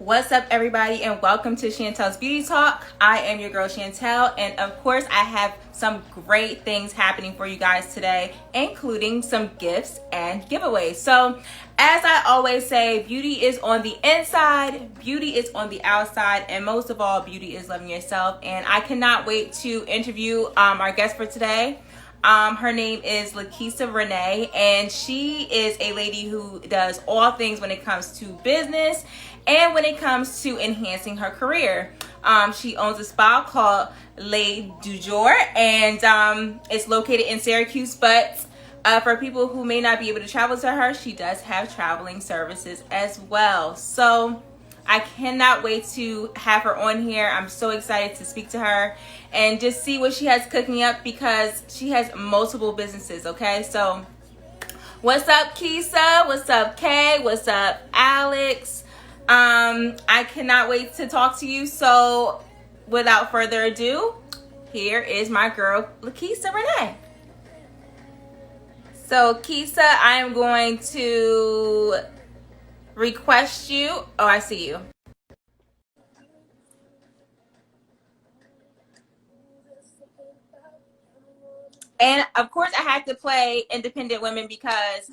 What's up, everybody, and welcome to Chantel's Beauty Talk. I am your girl, Chantel, and of course, I have some great things happening for you guys today, including some gifts and giveaways. So, as I always say, beauty is on the inside, beauty is on the outside, and most of all, beauty is loving yourself. And I cannot wait to interview our guest for today. Her name is Lakisa Renee, and she is a lady who does all things when it comes to business and when it comes to enhancing her career. She owns a spa called Jour, and it's located in Syracuse. But for people who may not be able to travel to her, she does have traveling services as well. So I cannot wait to have her on here. I'm so excited to speak to her and just see what she has cooking up because she has multiple businesses, okay? So what's up, Kisa? What's up, Kay? What's up, Alex? I cannot wait to talk to you. So without further ado, here is my girl, Lakisa Renee. So Kisa, I am going to request you. Oh, I see you. And of course, I had to play Independent Women because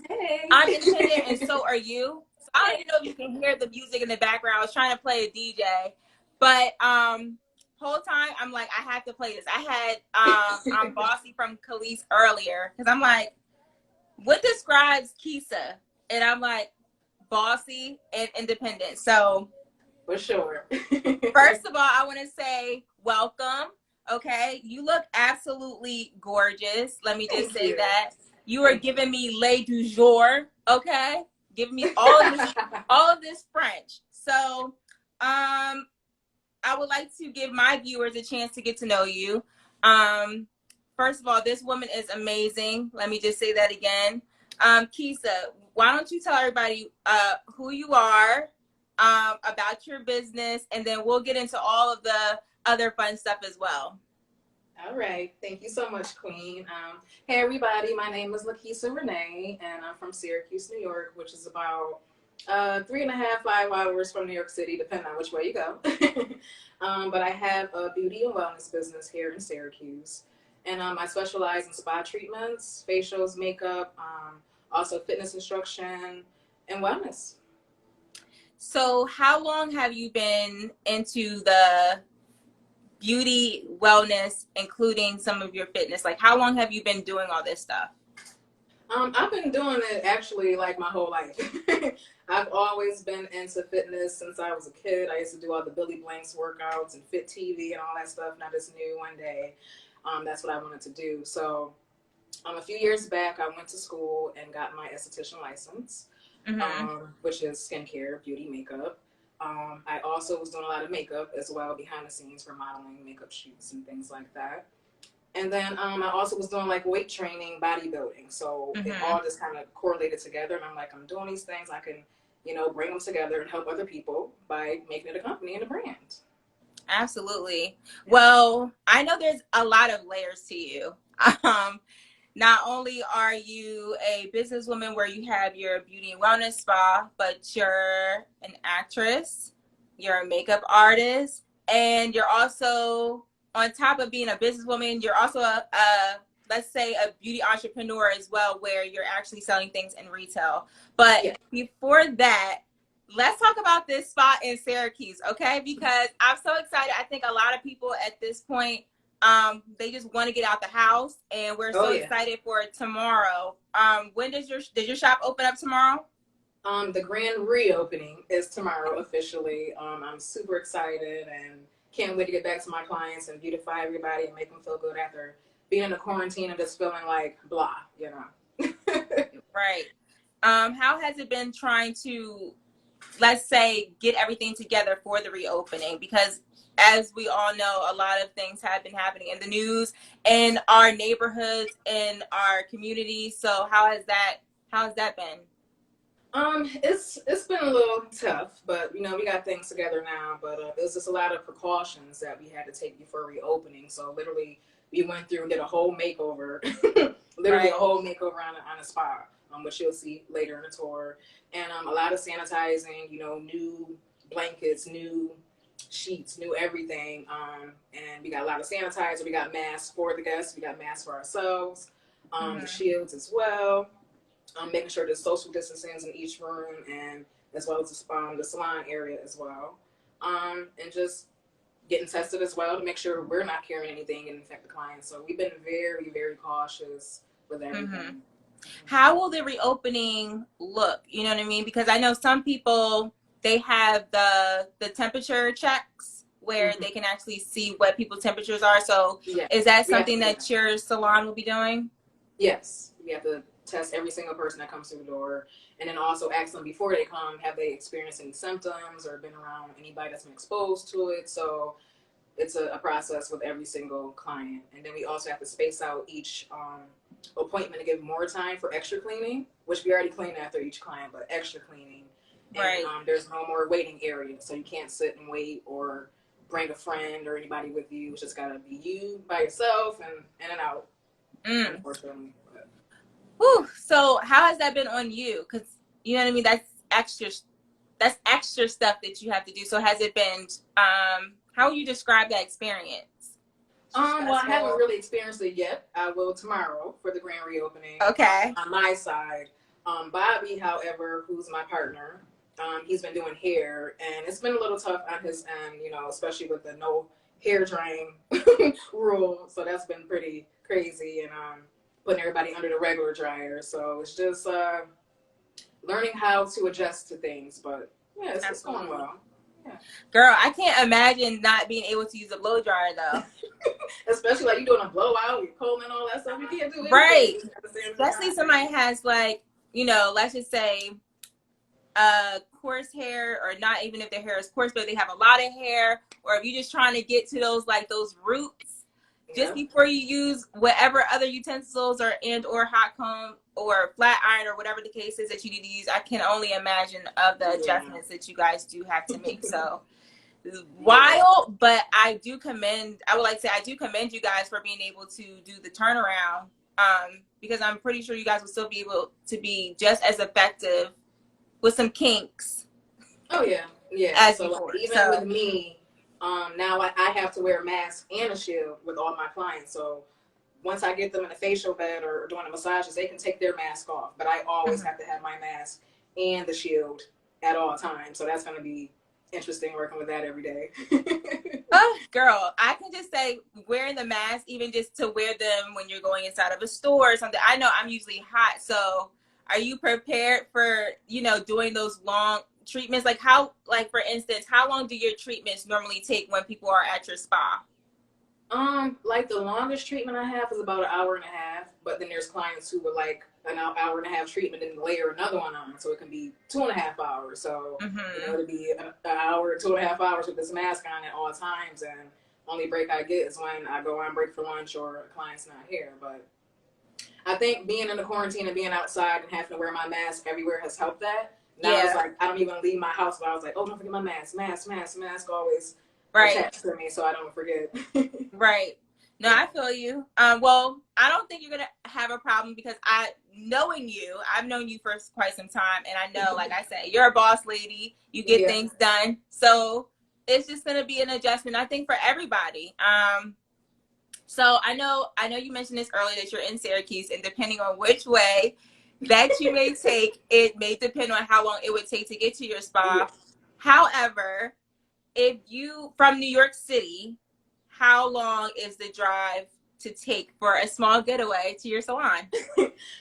I'm independent and so are you. So I don't even know if you can hear the music in the background. I was trying to play a DJ, but whole time I'm like, I have to play this. I had I'm Bossy from Khalees earlier because I'm like, what describes Kisa? And I'm like, bossy and independent. So for sure. First of all, I want to say welcome. Okay, you look absolutely gorgeous. Let me just say that you are giving me le du jour. Okay, giving me all of this French. So, I would like to give my viewers a chance to get to know you. First of all, this woman is amazing. Let me just say that again. Kisa, why don't you tell everybody who you are, about your business, and then we'll get into all of the other fun stuff as well. All right. Thank you so much, Queen. Hey, everybody. My name is Lakisa Renee, and I'm from Syracuse, New York, which is about 3.5, 5 hours from New York City, depending on which way you go. But I have a beauty and wellness business here in Syracuse. And I specialize in spa treatments, facials, makeup, also fitness instruction, and wellness. So how long have you been into the beauty, wellness, including some of your fitness? Like, how long have you been doing all this stuff? I've been doing it actually like my whole life. I've always been into fitness since I was a kid. I used to do all the Billy Blanks workouts and Fit TV and all that stuff. And I just knew one day that's what I wanted to do. So a few years back, I went to school and got my esthetician license, which is skincare, beauty, makeup. I also was doing a lot of makeup as well behind the scenes for modeling, makeup shoots, and things like that. And then I also was doing like weight training, bodybuilding. So it all just kind of correlated together. And I'm like, I'm doing these things. I can, bring them together and help other people by making it a company and a brand. Absolutely. Well, I know there's a lot of layers to you. Not only are you a businesswoman where you have your beauty and wellness spa, but you're an actress, you're a makeup artist, and you're also, on top of being a businesswoman, you're also a let's say a beauty entrepreneur as well, where you're actually selling things in retail. But before that, let's talk about this spot in Syracuse, okay? Because I'm so excited. I think a lot of people at this point, they just want to get out the house, and we're so excited for tomorrow. When does your shop open up tomorrow? The grand reopening is tomorrow officially. I'm super excited and can't wait to get back to my clients and beautify everybody and make them feel good after being in a quarantine and just feeling like blah, Right. How has it been trying to, let's say, get everything together for the reopening? Because as we all know, a lot of things have been happening in the news, in our neighborhoods, in our communities. So how has that been? It's been a little tough, but we got things together now. But there's just a lot of precautions that we had to take before reopening. So literally, we went through and did a whole makeover, literally a whole makeover on a spa, which you'll see later in the tour, and a lot of sanitizing. New blankets, new sheets, new everything. And we got a lot of sanitizer. We got masks for the guests. We got masks for ourselves. The Mm-hmm. shields as well. Making sure there's social distancing in each room, and as well as the salon area as well. And just getting tested as well to make sure we're not carrying anything and infect the clients. So we've been very, very cautious with everything. Mm-hmm. How will the reopening look? You know what I mean? Because I know some people, they have the temperature checks where they can actually see what people's temperatures are. So is that something that your salon will be doing? Yes. We have to test every single person that comes through the door, and then also ask them before they come, have they experienced any symptoms or been around anybody that's been exposed to it. So it's a process with every single client. And then we also have to space out each appointment to give more time for extra cleaning, which we already clean after each client, but extra cleaning. Right. And there's no more waiting area, so you can't sit and wait or bring a friend or anybody with you. It's just gotta be you by yourself and in and out. Unfortunately. Whew. So how has that been on you? Because you know what I mean. That's extra stuff that you have to do. So has it been? How would you describe that experience? Well, I haven't really experienced it yet. I will tomorrow for the grand reopening. Okay. On my side, Bobby, however, who's my partner, he's been doing hair, and it's been a little tough on his end, you know, especially with the no hair drying rule. So that's been pretty crazy, and putting everybody under the regular dryer. So it's just learning how to adjust to things. But yeah, it's going well. Yeah. Girl, I can't imagine not being able to use a blow dryer though. Especially like you doing a blowout, you're cold and all that stuff. You can't do anything. Right. Especially somebody has like, you know, let's just say coarse hair, or not even if their hair is coarse, but they have a lot of hair, or if you're just trying to get to those roots just before you use whatever other utensils or hot comb or flat iron or whatever the case is that you need to use. I can only imagine of the adjustments that you guys do have to make. So wild, but I do commend you guys for being able to do the turnaround, because I'm pretty sure you guys will still be able to be just as effective with some kinks. Oh yeah. As so before. Like, even with me, now I have to wear a mask and a shield with all my clients. So once I get them in a facial bed or doing the massages, they can take their mask off. But I always have to have my mask and the shield at all times. So that's going to be interesting working with that every day. Oh, girl, I can just say wearing the mask, even just to wear them when you're going inside of a store or something. I know I'm usually hot, so are you prepared for, you know, doing those long treatments? Like for instance, how long do your treatments normally take when people are at your spa? Like the longest treatment I have is about an hour and a half, but then there's clients who would like an hour and a half treatment and layer another one on, so it can be 2.5 hours. So you know, it'd be an hour, 2.5 hours with this mask on at all times, and only break I get is when I go on break for lunch or a client's not here. But I think being in the quarantine and being outside and having to wear my mask everywhere has helped that. Now it's like I don't even leave my house, but I was like, oh, don't forget my mask always attached to me, so I don't forget. Right. No, I feel you. Well, I don't think you're gonna have a problem, because I've known you for quite some time, and I know, like I said, you're a boss lady. You get things done, so it's just gonna be an adjustment, I think, for everybody. So I know you mentioned this earlier that you're in Syracuse, and depending on which way that you may take, it may depend on how long it would take to get to your spa. However, if you from New York City, how long is the drive to take for a small getaway to your salon?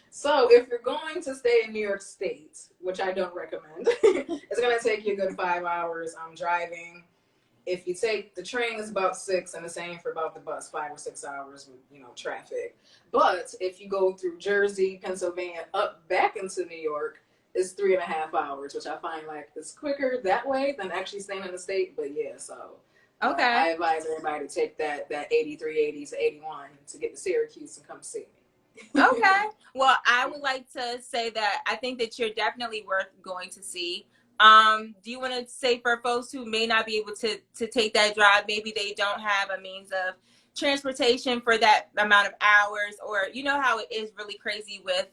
So if you're going to stay in New York State, which I don't recommend, it's going to take you a good 5 hours. I'm driving. If you take the train, it's about 6, and the same for about the bus, 5 or 6 hours with, you know, traffic. But if you go through Jersey, Pennsylvania, up back into New York, it's 3.5 hours, which I find like it's quicker that way than actually staying in the state. But yeah, so okay, I advise everybody to take that 8380 to 81 to get to Syracuse and come see me. Okay. Well, I would like to say that I think that you're definitely worth going to see. Do you want to say for folks who may not be able to take that drive, maybe they don't have a means of transportation for that amount of hours, or you know how it is really crazy with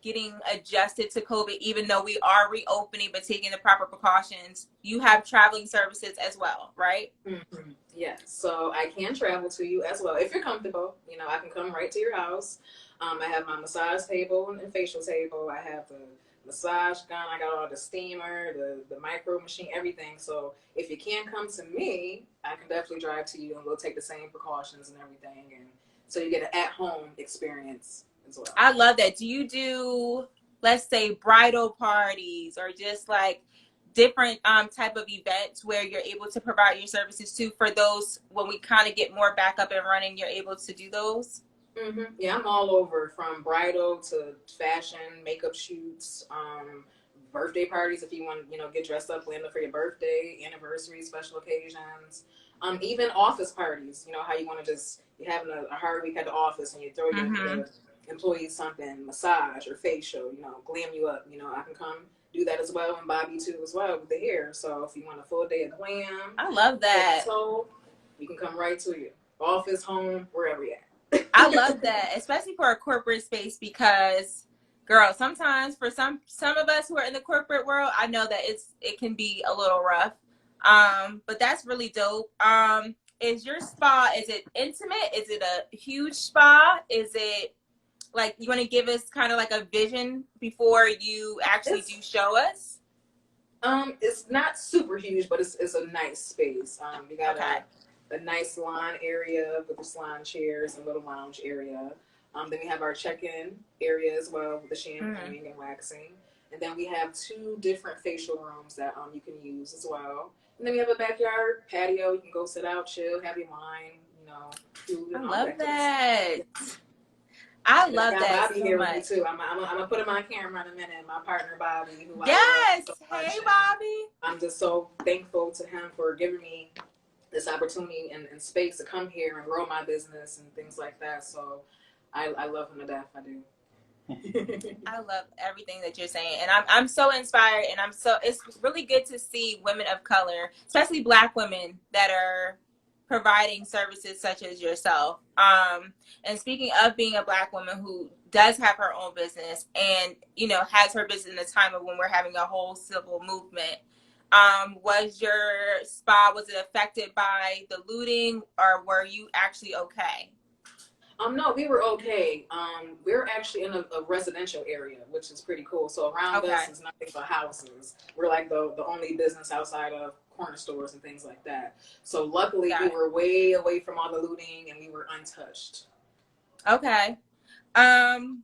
getting adjusted to COVID, even though we are reopening but taking the proper precautions, you have traveling services as well, right? Mm-hmm. Yes, so I can travel to you as well if you're comfortable. I can come right to your house. I have my massage table and facial table. I have the massage gun. I got all the steamer, the micro machine, everything. So if you can't come to me, I can definitely drive to you, and we'll take the same precautions and everything, and so you get an at-home experience as well. I love that. Do you do, let's say, bridal parties or just like different type of events where you're able to provide your services to for those when we kind of get more back up and running, you're able to do those? Mm-hmm. Yeah, I'm all over from bridal to fashion, makeup shoots, birthday parties if you want to, get dressed up, Linda, for your birthday, anniversary, special occasions. Even office parties. You know how you want to just you're having a hard week at the office and you throw Mm-hmm. your employees something, massage or facial, glam you up. I can come do that as well, and Bobby too as well with the hair. So if you want a full day of glam, I love head to that. toe, we can come right to you. Office, home, wherever you at. I love that, especially for a corporate space because, girl, sometimes for some of us who are in the corporate world, I know that it can be a little rough. But that's really dope. Is your spa, is it intimate? Is it a huge spa? Is it like you want to give us kind of like a vision before you actually do It's show us? it's not super huge, but it's a nice space. We got Okay. a nice lawn area with the salon chairs and little lounge area. Then we have our check-in area as well with the Mm-hmm. shampooing and waxing. And then we have two different facial rooms that you can use as well. And then we have a backyard patio. You can go sit out, chill, have your wine, food, I and all love that good stuff. that. I And I love got that Bobby so here with me much. too. I'm gonna put him on camera in a minute. My partner Bobby, who I love Yes. so Hey, much, and Bobby. I'm just so thankful to him for giving me this opportunity and space to come here and grow my business and things like that. So I love him to death. I do. I love everything that you're saying, and I'm so inspired, and it's really good to see women of color, especially Black women, that are providing services such as yourself. And speaking of being a Black woman who does have her own business, and has her business in a time of when we're having a whole civil movement. Was your spa, was it affected by the looting, or were you actually okay? No, we were okay. We're actually in a residential area, which is pretty cool. So around us Okay, is nothing but houses. We're like the only business outside of corner stores and things like that. So luckily, we got it. were way away from all the looting and we were untouched. Okay. Um,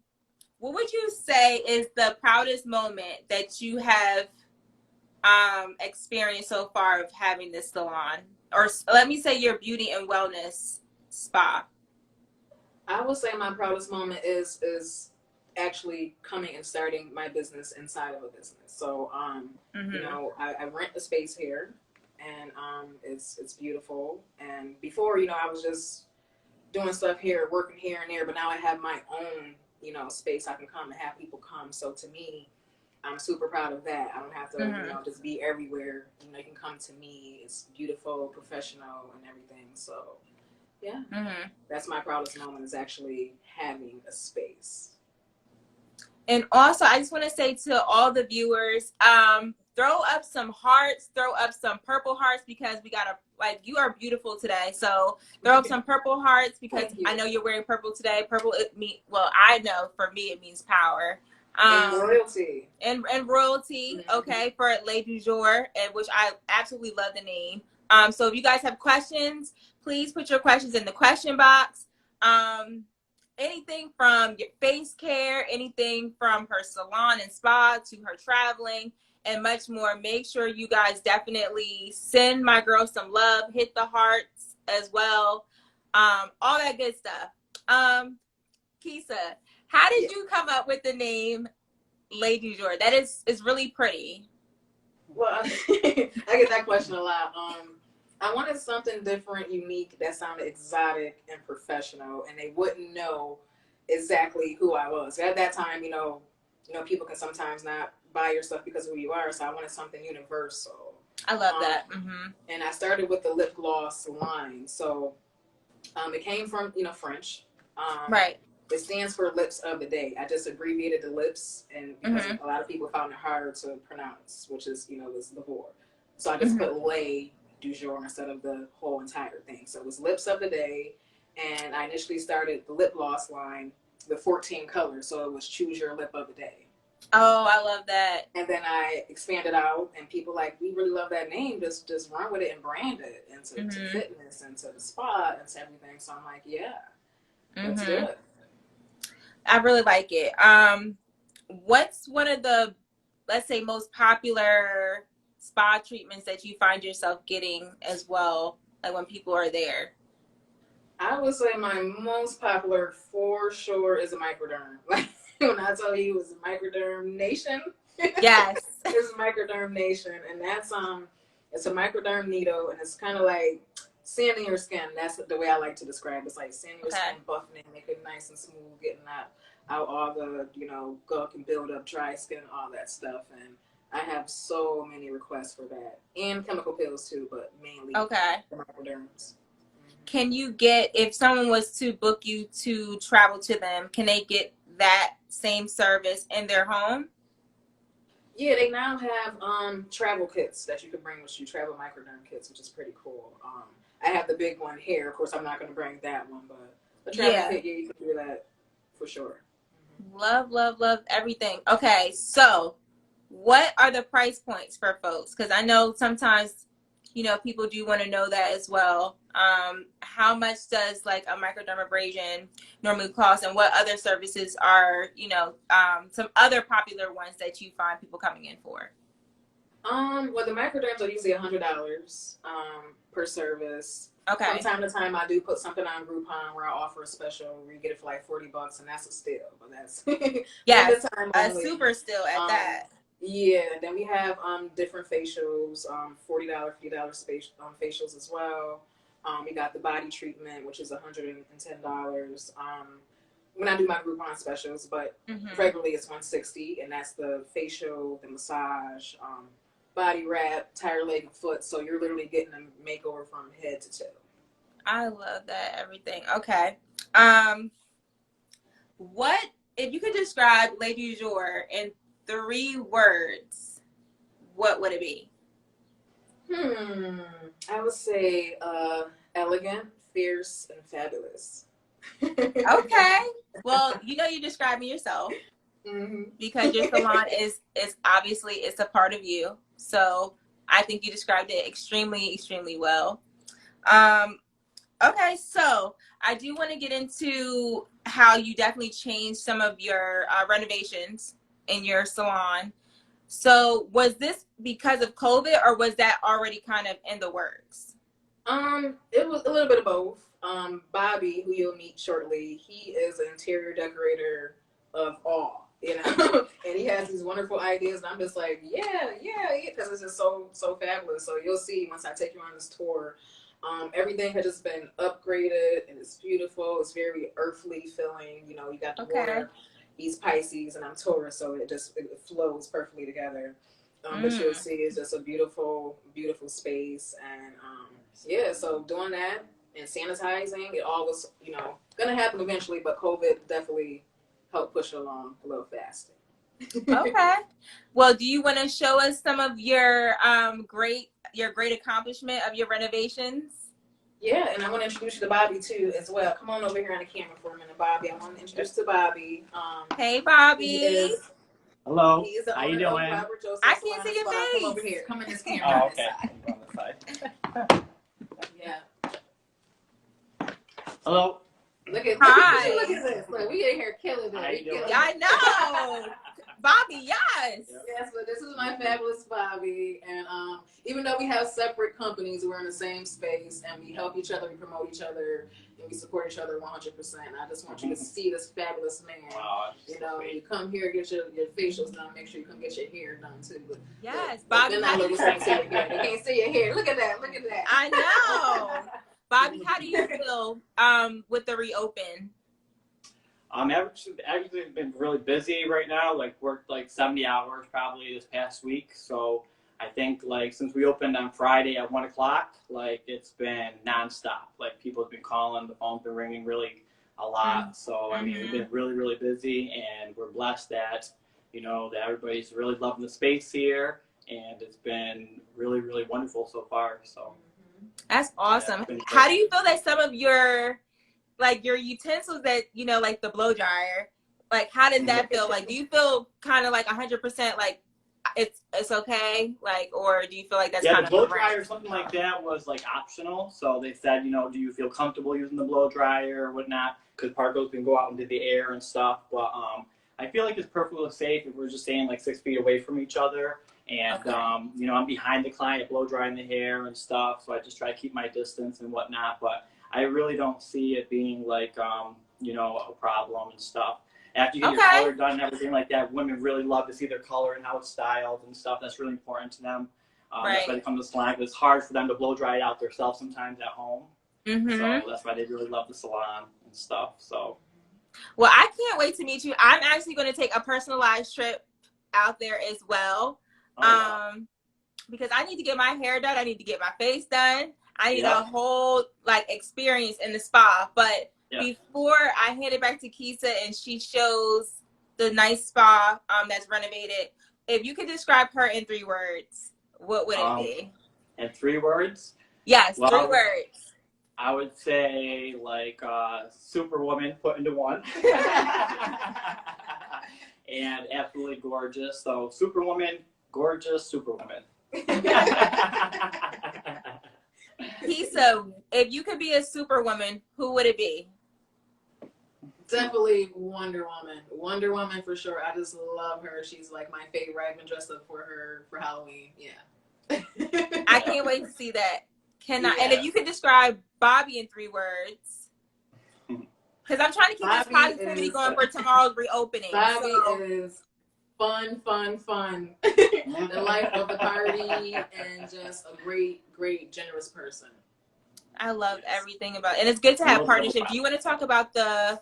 what would you say is the proudest moment that you have experienced so far of having this salon, or let me say your beauty and wellness spa? I would say my proudest moment is actually coming and starting my business inside of a business. So Mm-hmm. I rent a space here, and it's beautiful. And before, I was just doing stuff here, working here and there, but now I have my own, space I can come and have people come. So to me, I'm super proud of that. I don't have to, Mm-hmm. just be everywhere. You can come to me. It's beautiful, professional, and everything. So yeah, Mm-hmm. that's my proudest moment is actually having a space. And also, I just want to say to all the viewers, throw up some hearts, throw up some purple hearts because we got you are beautiful today. So throw up some purple hearts because Thank I you. know you're wearing purple today. Purple, well, I know for me it means power. And Um, royalty. and royalty, Mm-hmm. okay, for Lady Jour, and which I absolutely love the name. So if you guys have questions, please put your questions in the question box. Um, anything from your face care, anything from her salon and spa to her traveling, and much more. Make sure you guys definitely send my girl some love, hit the hearts as well, all that good stuff. Um, Kisa, how Yeah. did you come up with the name Lady Jour? That is really pretty. Well, I get that question a lot. I wanted something different, unique, that sounded exotic and professional, and they wouldn't know exactly who I was. At that time, people can sometimes not buy your stuff because of who you are. So I wanted something universal. I love Um, that. Mm-hmm. and I started with the lip gloss line. So it came from French. Um, Right. It stands for Lips of the Day. I just abbreviated the lips, and because Mm-hmm. a lot of people found it hard to pronounce, which is, was the whore. So I just Mm-hmm. put lay du jour instead of the whole entire thing. So it was Lips of the Day, and I initially started the lip gloss line with 14 colors. So it was Choose Your Lip of the Day. Oh, I love that. And then I expanded out, and people like, we really love that name. Just run with it and brand it into to Mm-hmm. fitness and to the spa and to everything. So I'm like, yeah, let's do Mm-hmm. it. I really like it. What's one of the, let's say, most popular spa treatments that you find yourself getting as well, like when people are there? I would say my most popular for sure is a microderm. Like when I tell you it's a microderm nation, Yes. it's a microderm nation, and that's it's a microderm needle, and it's kind of like sanding your skin. That's the way I like to describe it. It's like sanding your Okay. skin, buffing it, make it nice and smooth, getting out all the gunk and build up dry skin, all that stuff, and I have so many requests for that, and chemical pills too, but mainly Okay. the microderms. Can you get, if someone was to book you to travel to them, can they get that same service in their home? Yeah, they now have travel kits that you can bring with you, travel microderm kits, which is pretty cool. I have the big one here. Of course, I'm not going to bring that one, but a travel Yeah. kit, yeah, you can do that for sure. Love, love, love everything. Okay, so what are the price points for folks? Because I know sometimes, people do want to know that as well. How much does like a microdermabrasion normally cost, and what other services are, some other popular ones that you find people coming in for? Well, the microderms are usually $100 per service. From Okay. time to time, I do put something on Groupon where I offer a special where you get it for like $40, and that's a steal, but that's Yes, limited time a only. super still at Um, that. yeah, then we have different facials, $40, $50 facials as well. We got the body treatment, which is $110. When I do my Groupon specials, but Mm-hmm. regularly it's 160, and that's the facial, the massage, body wrap, tire, leg, and foot. So you're literally getting a makeover from head to toe. I love that everything. Okay. Um, what if you could describe Lady Jour in 3 words? What would it be? I would say elegant, fierce, and fabulous. Okay. Well, you describe me yourself Mm-hmm. because your salon is obviously it's a part of you. So I think you described it extremely, extremely well. Um, okay, so I do want to get into how you definitely changed some of your renovations in your salon. So was this because of COVID, or was that already kind of in the works? It was a little bit of both. Bobby, who you'll meet shortly, he is an interior decorator of awe, and he has these wonderful ideas, and I'm just like, yeah, because it's just so fabulous. So you'll see once I take you on this tour. Everything has just been upgraded, and it's beautiful. It's very earthly feeling. You got the Okay. water. He's Pisces, and I'm Taurus, so it flows perfectly together. But you'll see it's just a beautiful, beautiful space, and yeah. So doing that and sanitizing, it all was gonna happen eventually, but COVID definitely helped push it along a little faster. Okay. Well, do you want to show us some of your great accomplishment of your renovations? Yeah, and I want to introduce you to Bobby too as well. Come on over here on the camera for a minute, Bobby. I want to introduce to Bobby. Hey, He Bobby. is Hello. he is the How you owner of doing? Robert I Joseph can't Salon see and your Spa. Come over face. here. Come in this camera Oh, on okay. this side. On this side. Yeah. Hello. Look at Hi. look at this. Look, we in here killing How it. you doing? I know. Bobby, yes. Yes, but this is my fabulous Bobby, and even though we have separate companies, we're in the same space, and we help each other, we promote each other, and we support each other 100%. I just want you to see this fabulous man. Wow. You come here, get your facials done. Make sure you come get your hair done too. Yes, but Bobby. then I look can't see your hair. They can't see your hair. Look at that. Look at that. I know. Bobby, how do you feel with the reopen? Actually been really busy right now. Like worked like 70 hours probably this past week. So I think like since we opened on Friday at 1:00, like it's been nonstop. Like people have been calling, the phone's been ringing really a lot. So I mean, we've been really, really busy, and we're blessed that that everybody's really loving the space here, and it's been really, really wonderful so far. So That's awesome. yeah, How do you feel that some of your utensils that like the blow dryer, like how did that feel? Like, do you feel kind of like 100% like it's okay, like, or do you feel like that's yeah, kind the of blow dryer or something like that was like optional. So they said, do you feel comfortable using the blow dryer or whatnot? Because particles can go out into the air and stuff. But I feel like it's perfectly safe if we're just staying like 6 feet away from each other. And Okay. I'm behind the client, blow drying the hair and stuff. So I just try to keep my distance and whatnot. But I really don't see it being like a problem and stuff. After you get your color done and everything like that, women really love to see their color and how it's styled and stuff. That's really important to them. That's why they come to the salon. It's hard for them to blow dry it out themselves sometimes at home. So that's why they really love the salon and stuff. So, well, I can't wait to meet you. I'm actually going to take a personalized trip out there as well. wow. Because I need to get my hair done. I need to get my face done. I need a whole experience in the spa. But before I hand it back to Kisa and she shows the nice spa that's renovated, if you could describe her in 3 words, what would it be? In 3 words? Yes, 3 words. I would say like Superwoman put into one. And absolutely gorgeous. So Superwoman, gorgeous Superwoman. Kisa, if you could be a superwoman, who would it be? Definitely Wonder Woman. Wonder Woman for sure. I just love her. She's like my favorite. I've been dressed up for her for Halloween. Yeah. I can't wait to see that. And if you could describe Bobby in 3 words, because I'm trying to keep this positivity going for tomorrow's reopening. Bobby is fun. The life of the party and just a great, generous person. I love everything about it. And it's good to have partnership. Do you want to talk about the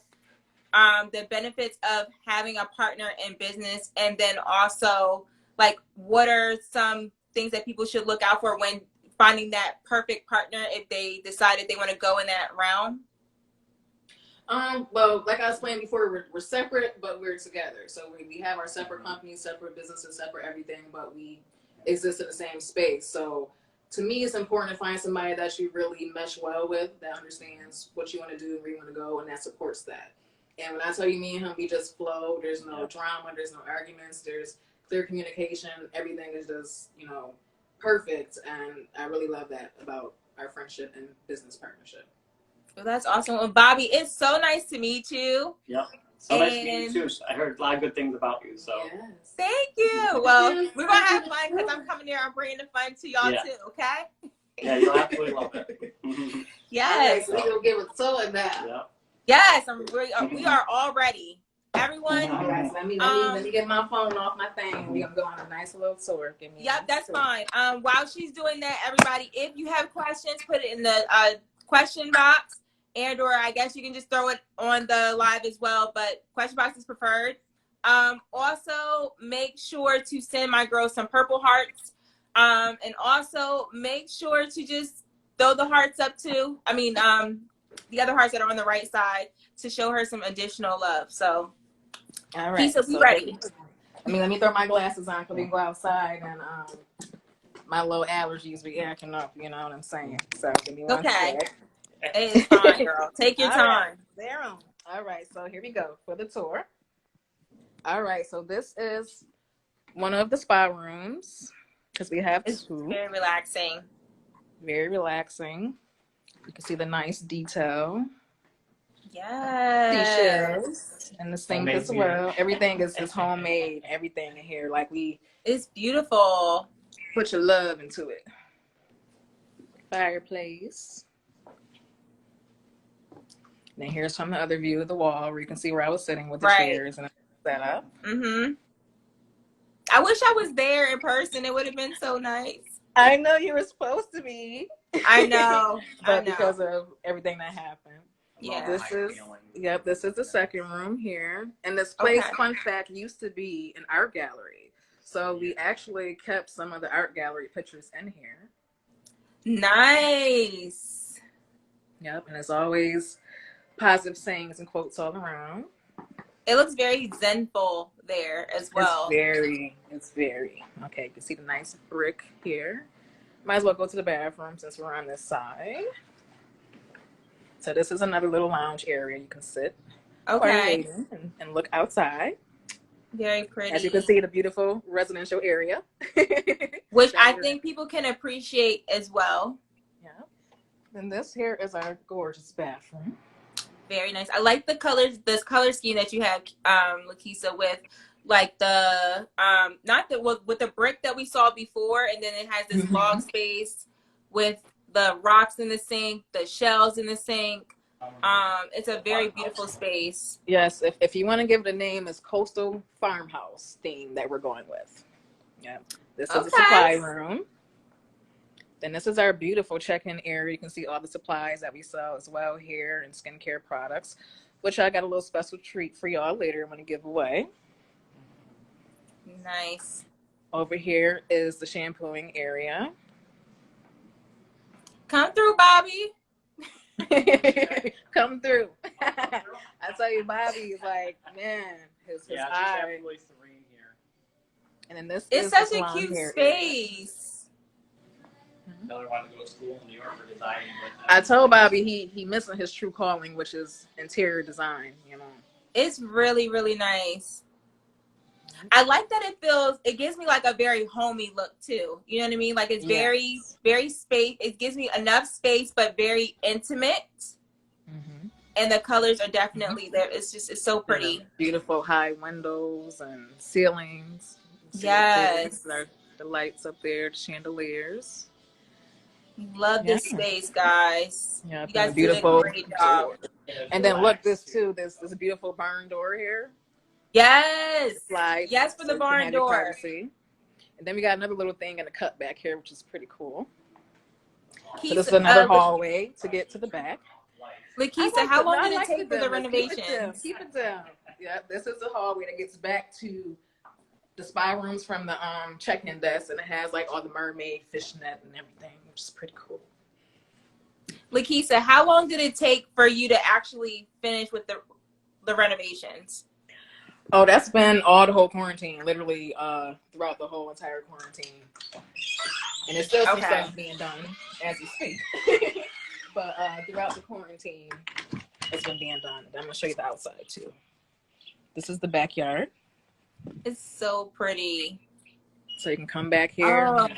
benefits of having a partner in business, and then also like what are some things that people should look out for when finding that perfect partner if they decided they want to go in that realm? Well, like I was saying before, we're separate, but we're together. So we have our separate companies, separate businesses, separate everything, but we exist in the same space. So to me, it's important to find somebody that you really mesh well with, that understands what you want to do and where you want to go, and that supports that. And when I tell you, me and him, we just flow. There's no drama. There's no arguments. There's clear communication. Everything is just, perfect. And I really love that about our friendship and business partnership. Well, that's awesome. Well, Bobby, it's so nice to meet you. Yep. So nice to meet you too. I heard a lot of good things about you. So Thank you. Well, we're gonna have fun because I'm coming here. I'm bringing the fun to y'all too. Okay. Yeah, you'll absolutely love it. Yes. All right, so we'll give it so like that. Yep. Yes, we are all ready. Everyone. All right, so let me get my phone off my thing. We're gonna go on a nice little tour. Yep, that's fine. While she's doing that, everybody, if you have questions, put it in the question box, or I guess you can just throw it on the live as well. But question box is preferred. Also, make sure to send my girl some purple hearts. And also make sure to just throw the hearts up too. I mean, the other hearts that are on the right side to show her some additional love. So, all right, so we ready. Let me throw my glasses on because we can go outside and my little allergies be acting up. You know what I'm saying? So give me one sec. It's fine, girl. Take your time. They're on. All right, so here we go for the tour. All right, so this is one of the spa rooms because we have 2. It's very relaxing. Very relaxing. You can see the nice detail. Yes. Seashells and the sink as well. Everything is homemade. Everything in here, it's beautiful. Put your love into it. Fireplace. Then here's from the other view of the wall where you can see where I was sitting with the chairs and set up. I wish I was there in person. It would have been so nice. I know you were supposed to be. I know. But because of everything that happened. Yeah. This is the second room here. And this place, fun fact, used to be an art gallery. So we actually kept some of the art gallery pictures in here. Nice. Yep, and it's always positive sayings and quotes all around. It looks very zenful there as well. It's very. Okay, you can see the nice brick here. Might as well go to the bathroom since we're on this side. So this is another little lounge area. You can sit while you're Okay. waiting and look outside. Very pretty. As you can see, the beautiful residential area. Which I think people can appreciate as well. Yeah. And this here is our gorgeous bathroom. Very nice. I like the colors, this color scheme that you have, Lakeisha, with like the not the with the brick that we saw before, and then it has this log space with the rocks in the sink, the shells in the sink. It's a very beautiful space. Yes, if you want to give it a name, it's Coastal Farmhouse theme that we're going with. Yeah. This is a supply room. Then this is our beautiful check-in area. You can see all the supplies that we sell as well here and skincare products, which I got a little special treat for y'all later I'm going to give away. Nice. Over here is the shampooing area. Come through, Bobby. Come through. I tell you, Bobby is like, man, his eye. Absolutely serene here. And then this it's is such a cute space. Another one to go to school in New York for designing. I told Bobby he missing his true calling, which is interior design. You know, it's really, really nice. I like that it gives me like a very homey look too. You know what I mean? Like it's very, very space. It gives me enough space, but very intimate. And the colors are definitely there. It's so pretty. Yeah, beautiful high windows and ceilings. Yes. The lights up there, the chandeliers. Love this space, guys. Yeah, you guys beautiful did a great job. And then look, this a beautiful barn door here. Yes. Slides, yes, for the barn door. And then we got another little thing in the cut back here, which is pretty cool. So this is another hallway to get to the back. Lakeisha, how long did it take for the renovations? Keep it down. Yeah, this is the hallway that gets back to the spy rooms from the check-in desk, and it has like all the mermaid fishnet and everything, which is pretty cool. Lakeisha, how long did it take for you to actually finish with the renovations? Oh, that's been all the whole quarantine, literally throughout the whole entire quarantine. And it's still some stuff being done as we speak. But throughout the quarantine, it's been being done. I'm going to show you the outside too. This is the backyard. It's so pretty. So you can come back here.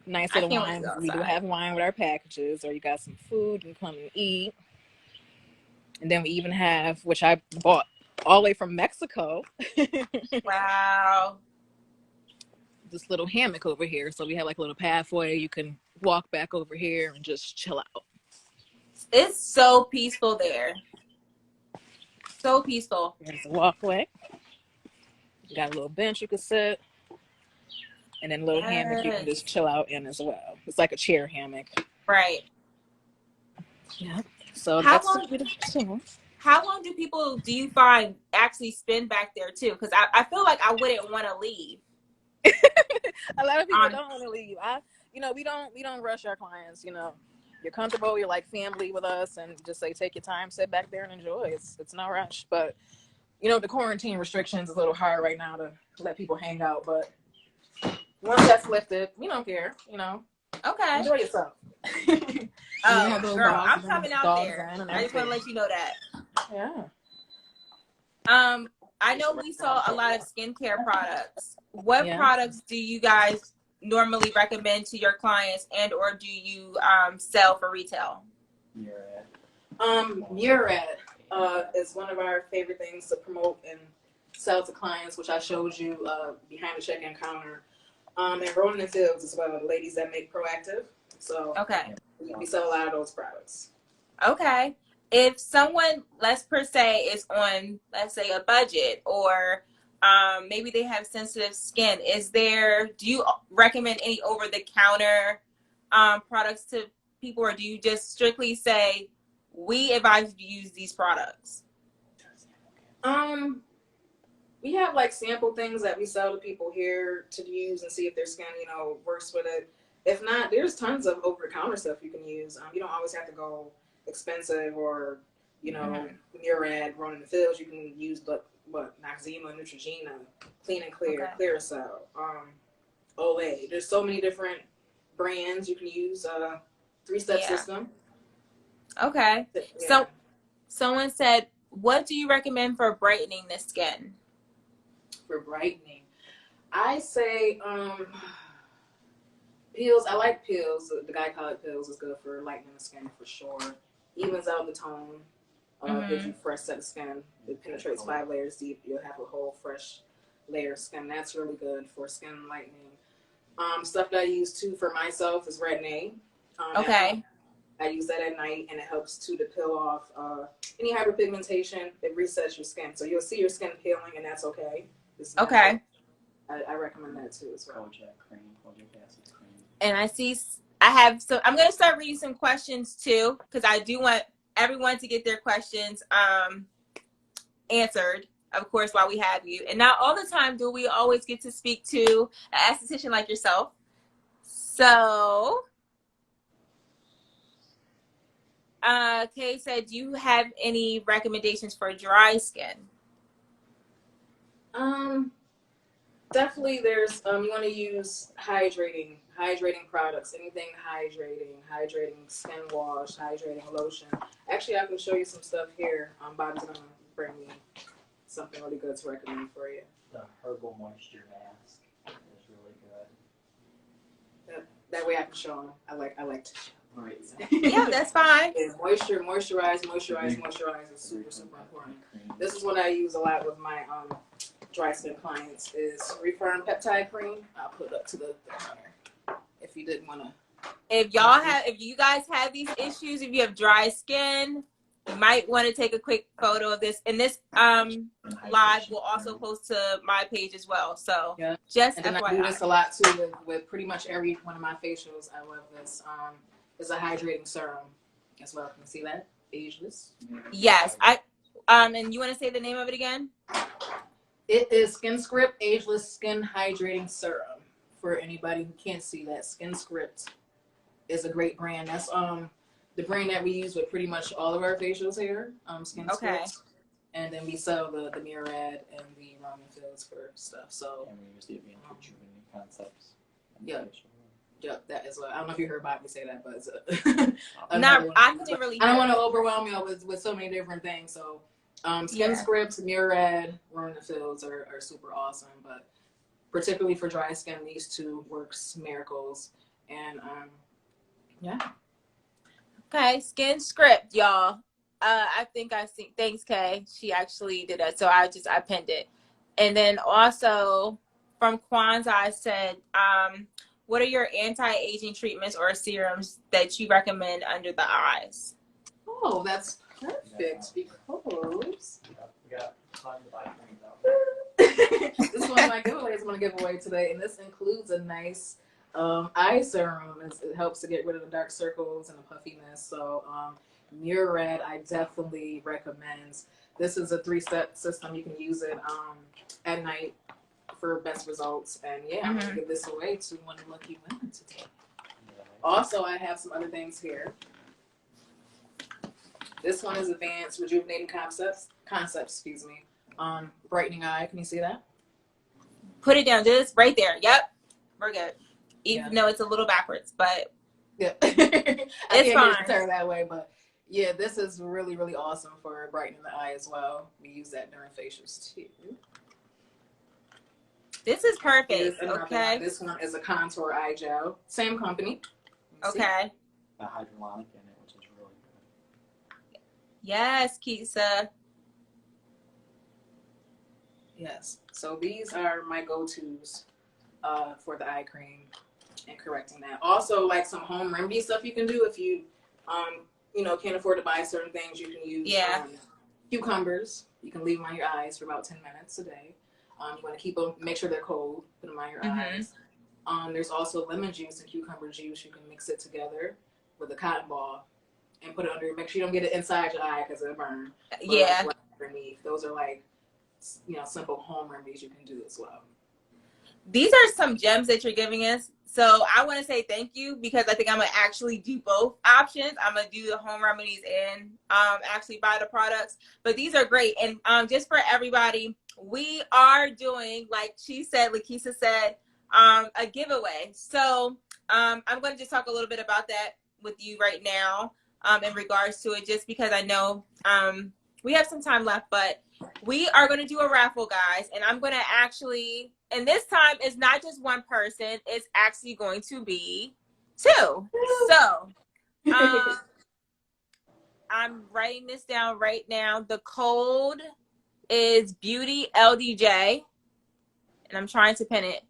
Nice little wine. We do have wine with our packages, or you got some food, you can come and eat. And then we even have, which I bought all the way from Mexico. Wow. This little hammock over here. So we have like a little pathway. You can walk back over here and just chill out. It's so peaceful there. So peaceful. There's a walkway. You got a little bench you can sit. And then a little hammock you can just chill out in as well. It's like a chair hammock. Right. Yeah. So how long do you find actually spend back there too? Because I feel like I wouldn't want to leave. A lot of people don't want to leave. We don't rush our clients. You're comfortable. You're like family with us, and just take your time, sit back there and enjoy. It's no rush. But the quarantine restrictions is a little hard right now to let people hang out. But once that's lifted, we don't care. Okay. Enjoy yourself. Girl, I'm coming out there. I just want to let you know that. Yeah. I know we saw a lot of skincare products. What products do you guys normally recommend to your clients, and or do you sell for retail? Murad is one of our favorite things to promote and sell to clients, which I showed you behind the check-in counter. And Rolling and Fields as well, the ladies that make Proactive. So we sell a lot of those products. Okay. If someone, let's say, is on, let's say, a budget, or maybe they have sensitive skin, do you recommend any over-the-counter products to people, or do you just strictly say, we advise you to use these products? We have like sample things that we sell to people here to use and see if their skin, works with it. If not, there's tons of over-the-counter stuff you can use. You don't always have to go expensive or you know, Murad, Run in the Fields. You can use Noxzema, Neutrogena, Clean and Clear, Clearasil, Olay. There's so many different brands you can use. 3-step system. Okay. Yeah. So someone said, what do you recommend for brightening the skin? For brightening, I say peels. I like peels. The glycolic peels is good for lightening the skin for sure. Evens out the tone. Gives you fresh set of skin. It penetrates 5 layers deep. You'll have a whole fresh layer of skin. That's really good for skin lightening. Stuff that I use too for myself is Retin-A. I use that at night, and it helps to peel off any hyperpigmentation. It resets your skin, so you'll see your skin peeling, and that's okay. Okay. I recommend that too as well. Kojic acid cream. And I'm going to start reading some questions too, because I do want everyone to get their questions answered, of course, while we have you. And not all the time do we always get to speak to an esthetician like yourself. So, Kay said, do you have any recommendations for dry skin? Definitely there's you want to use hydrating products, anything hydrating skin wash, hydrating lotion. Actually, I can show you some stuff here. Bobby's gonna bring me something really good to recommend for you. The herbal moisture mask is really good. That way I can show him. I like to show. Right. Yeah, that's fine. Yeah, moisturize is super important. This is what I use a lot with my dry skin clients is Refirm Peptide Cream. I'll put it up to the counter if you didn't want to. If you guys have these issues, if you have dry skin, you might want to take a quick photo of this. And this live will also post to my page as well. So just and then FYI. I do this a lot too with pretty much every one of my facials. I love this. It's a hydrating serum as well. Can you see that? Ageless. Yes. And you want to say the name of it again? It is Skin Script Ageless Skin Hydrating Serum. For anybody who can't see that, Skin Script is a great brand. That's the brand that we use with pretty much all of our facials here. Skin Script. And then we sell the Murad and the Roman Fields for stuff. So and we use the advanced rejuvenating concepts. Yep, that is what I don't know if you heard Bobby say that, but it's I couldn't really. I don't want to overwhelm you with so many different things. So Skin Scripts, Murad, Roman Fields are super awesome, but particularly for dry skin, these two works miracles. And Okay, Skin Script, y'all. I think I see. Thanks, Kay. She actually did that, so I pinned it. And then also from Kwanzaa, I said, what are your anti-aging treatments or serums that you recommend under the eyes? Oh, that's perfect because we got time to buy things out. This is one of my giveaways I'm going to give away today, and this includes a nice eye serum. It helps to get rid of the dark circles and the puffiness. So Murad, I definitely recommend. This is a 3-step system. You can use it at night for best results. And I'm going to give this away to one of the lucky women today. Also, I have some other things here. This one is Advanced Rejuvenating Concepts, brightening eye. Can you see that? Put it down, just right there. Yep, we're good. Even though it's a little backwards, but it's fine. Turn that way, but this is really, really awesome for brightening the eye as well. We use that during facials too. This is perfect. Okay. This one is a contour eye gel. Same company. Okay. A hyaluronic in it, which is really good. Yes, Kisa. Yes. So these are my go-tos for the eye cream and correcting that. Also, like some home remedy stuff you can do if you can't afford to buy certain things. You can use cucumbers. You can leave them on your eyes for about 10 minutes a day. You want to keep them, make sure they're cold, put them on your eyes. There's also lemon juice and cucumber juice. You can mix it together with a cotton ball and put it under. Make sure you don't get it inside your eye because it'll burn. Yeah. Underneath. Those are like, simple home remedies you can do as well. These are some gems that you're giving us. So I want to say thank you because I think I'm going to actually do both options. I'm going to do the home remedies and actually buy the products. But these are great. And just for everybody, we are doing, like she said, Lakeisha said, a giveaway. So I'm going to just talk a little bit about that with you right now in regards to it, just because I know we have some time left, but we are going to do a raffle, guys, and I'm going to actually, and this time it's not just one person, it's actually going to be two. So I'm writing this down right now. The code is Beauty LDJ, and I'm trying to pin it.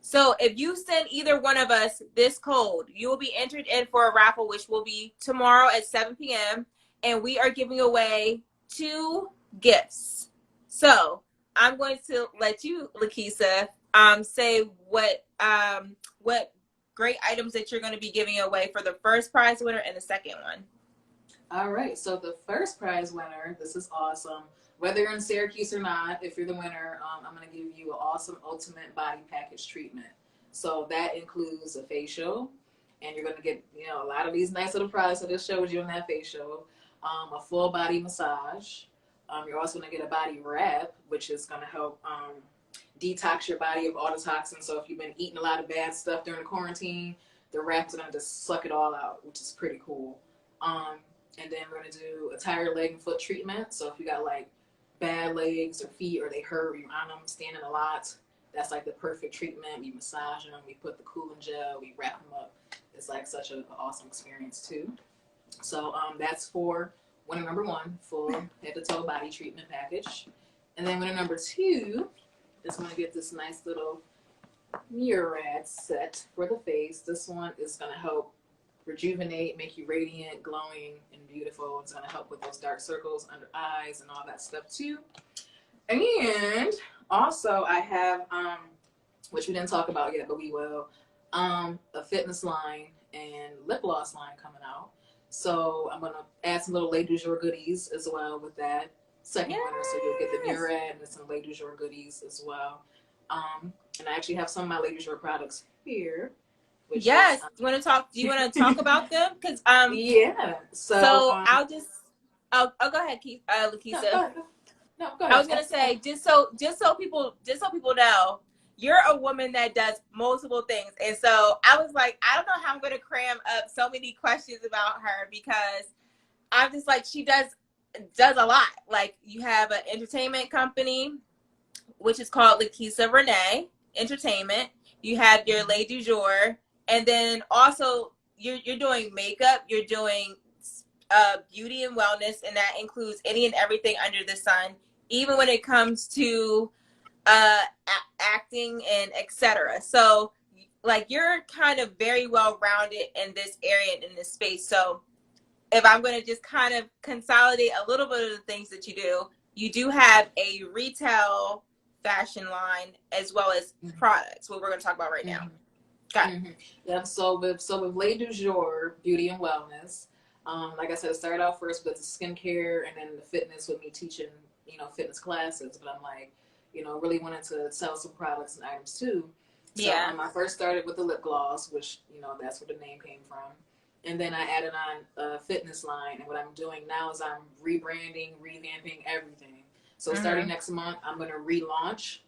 So if you send either one of us this code, you will be entered in for a raffle, which will be tomorrow at 7 p.m. And we are giving away 2 gifts. So I'm going to let you, Lakeisha, say what great items that you're going to be giving away for the first prize winner and the second one. All right, so the first prize winner, this is awesome. Whether you're in Syracuse or not, if you're the winner, I'm going to give you an awesome ultimate body package treatment. So that includes a facial, and you're going to get, a lot of these nice little products that just showed you in that facial, a full body massage. You're also going to get a body wrap, which is going to help detox your body of all the toxins. So if you've been eating a lot of bad stuff during the quarantine, the wrap's going to just suck it all out, which is pretty cool. And then we're going to do a tire, leg, and foot treatment. So if you got like bad legs or feet, or they hurt, or you're on them standing a lot, that's like the perfect treatment. We massage them, we put the cooling gel, we wrap them up. It's like such an awesome experience too. So that's for winner number 1, full head to toe body treatment package. And then winner number 2 is going to get this nice little Murad set for the face. This one is going to help rejuvenate, make you radiant, glowing, and beautiful. It's going to help with those dark circles under eyes and all that stuff too. And also I have, which we didn't talk about yet, but we will, a fitness line and lip gloss line coming out. So I'm going to add some little Les du Jour goodies as well with that second winner. So you'll get the Murad and some Les du Jour goodies as well. And I actually have some of my Les du Jour products here. Yes. Do you want to talk about them? Because yeah. So I'll just go ahead, Lakeisha. No, go ahead. I was gonna say just so people know, you're a woman that does multiple things, and so I was like, I don't know how I'm gonna cram up so many questions about her, because I'm just like, she does a lot. Like, you have an entertainment company, which is called Lakeisha Renee Entertainment. You have your Les du Jour, and then also you're doing makeup, you're doing beauty and wellness, and that includes any and everything under the sun, even when it comes to acting and etc. So like, you're kind of very well rounded in this area and in this space. So if I'm going to just kind of consolidate a little bit of the things that you do have a retail fashion line as well as products, what we're going to talk about right now. Got it. Yeah, so with Les du Jour beauty and wellness, like I said, it started out first with the skincare and then the fitness with me teaching, fitness classes. But I'm like, really wanted to sell some products and items too. So I first started with the lip gloss, which, that's where the name came from. And then I added on a fitness line. And what I'm doing now is I'm rebranding, revamping everything. So starting next month, I'm going to relaunch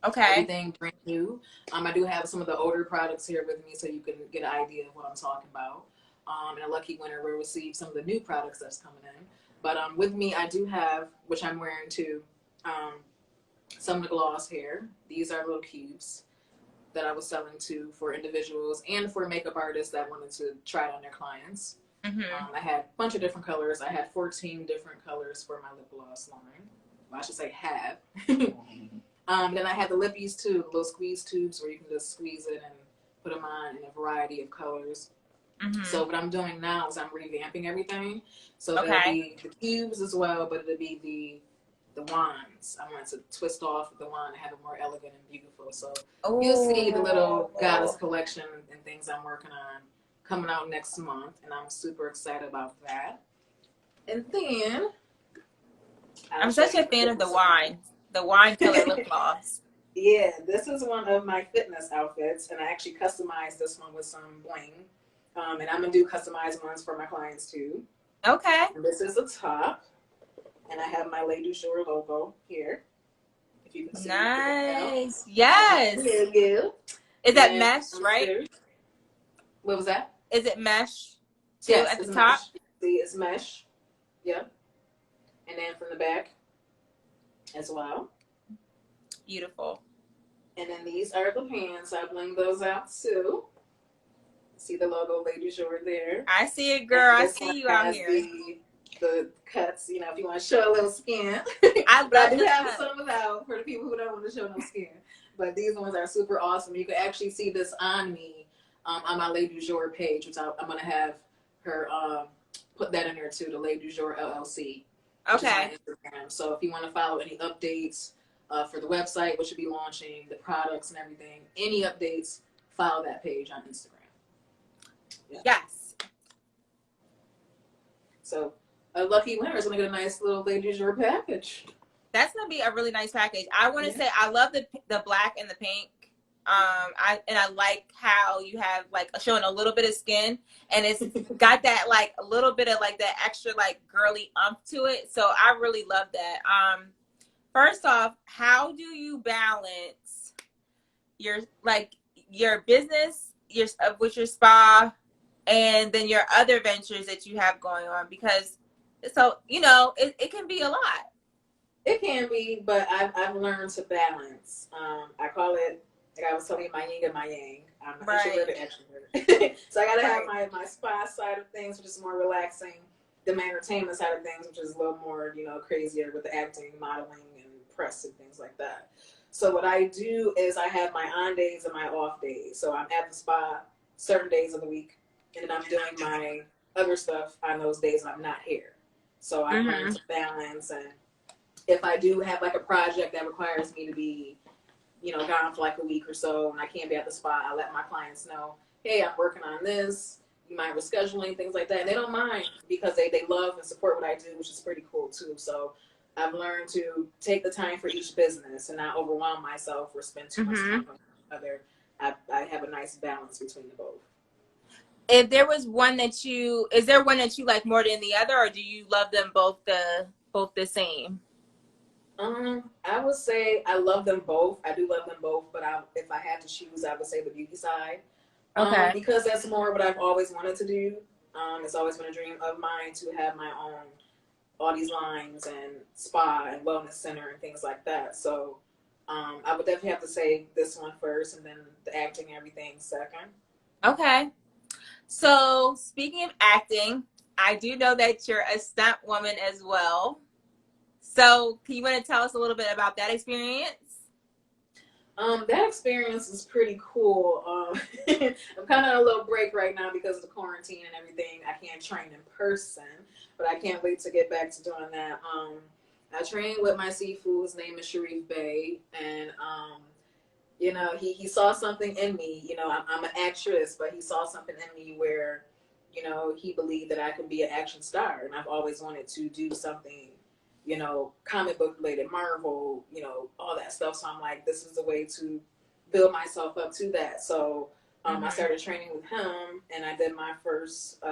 everything brand new. I do have some of the older products here with me, so you can get an idea of what I'm talking about. And a lucky winner will receive some of the new products that's coming in. But with me, I do have, which I'm wearing too, some of the gloss here. These are little cubes that I was selling to for individuals and for makeup artists that wanted to try it on their clients. I had a bunch of different colors. I had 14 different colors for my lip gloss line. Well, I should say have. Then I had the lippies too, the little squeeze tubes where you can just squeeze it and put them on in a variety of colors. So what I'm doing now is I'm revamping everything. So there'll be the cubes as well, but it'll be the wands. I wanted to twist off the wand and have it more elegant and beautiful. So you'll see the little goddess collection and things I'm working on coming out next month, and I'm super excited about that. And then I'm such a fan of the wine color lip gloss. Yeah, this is one of my fitness outfits, and I actually customized this one with some bling. And I'm gonna do customized ones for my clients too. Okay. And this is the top, and I have my Lady Jour logo here. If you can see it right now, Nice. I have my Yes. logo. Is that And mesh, right? what was that? Is it mesh too Yes, at the it's top? mesh. See, it's mesh. Yep. And then from the back as well. Beautiful. And then these are the pants. I bling those out too. See the logo Lady Jour there. I see it, And girl. I this one see you out has here. the cuts, you know, if you want to show a little skin. I But I love do the have cut. some without for the people who don't want to show no skin. But these ones are super awesome. You can actually see this on me on my Lady Jour page, which I'm going to have her put that in there too, the Lady Jour LLC, which is Okay. on Instagram. So if you want to follow any updates for the website, which should be launching, the products and everything, any updates, follow that page on Instagram. Yeah. Yes. So a lucky winner is going to get a nice little Lady Jour package. That's gonna be a really nice package. I want to Yeah. say I love the black and the pink. I like how you have like showing a little bit of skin, and it's got that like a little bit of like that extra like girly umph to it. So I really love that. First off, how do you balance your like your business, your with your spa, and then your other ventures that you have going on? Because so you know it can be a lot. It can be, but I've learned to balance. I call it, like I was telling you, my yin and my yang. I'm an Right. introvert and extrovert. So I got to have Right. my spa side of things, which is more relaxing, then my entertainment side of things, which is a little more, you know, crazier with the acting, modeling, and press and things like that. So what I do is I have my on days and my off days. So I'm at the spa certain days of the week, and then I'm doing my other stuff on those days I'm not here. So I've learned to balance, and if I do have like a project that requires me to be, you know, gone for like a week or so and I can't be at the spot, I let my clients know, hey, I'm working on this. You mind rescheduling, things like that. And they don't mind because they love and support what I do, which is pretty cool too. So I've learned to take the time for each business and not overwhelm myself or spend too much time on other. I have a nice balance between the both. If there was one that you, is there one that you like more than the other, or do you love them both the same? I would say I love them both. I do love them both, but if I had to choose, I would say the beauty side. Okay. Because that's more what I've always wanted to do. It's always been a dream of mine to have my own, all these lines and spa and wellness center and things like that. So I would definitely have to say this one first and then the acting and everything second. Okay. So speaking of acting, I do know that you're a stunt woman as well. So can you want to tell us a little bit about that experience? That experience is pretty cool. I'm kind of on a little break right now because of the quarantine and everything. I can't train in person, but I can't wait to get back to doing that. I trained with my Sifu. His name is Sharif Bey, and you know, he saw something in me. You know, I'm an actress, but he saw something in me where, you know, he believed that I could be an action star, and I've always wanted to do something, you know, comic book related, Marvel, you know, all that stuff. So I'm like, this is a way to build myself up to that. So I started training with him, and I did my first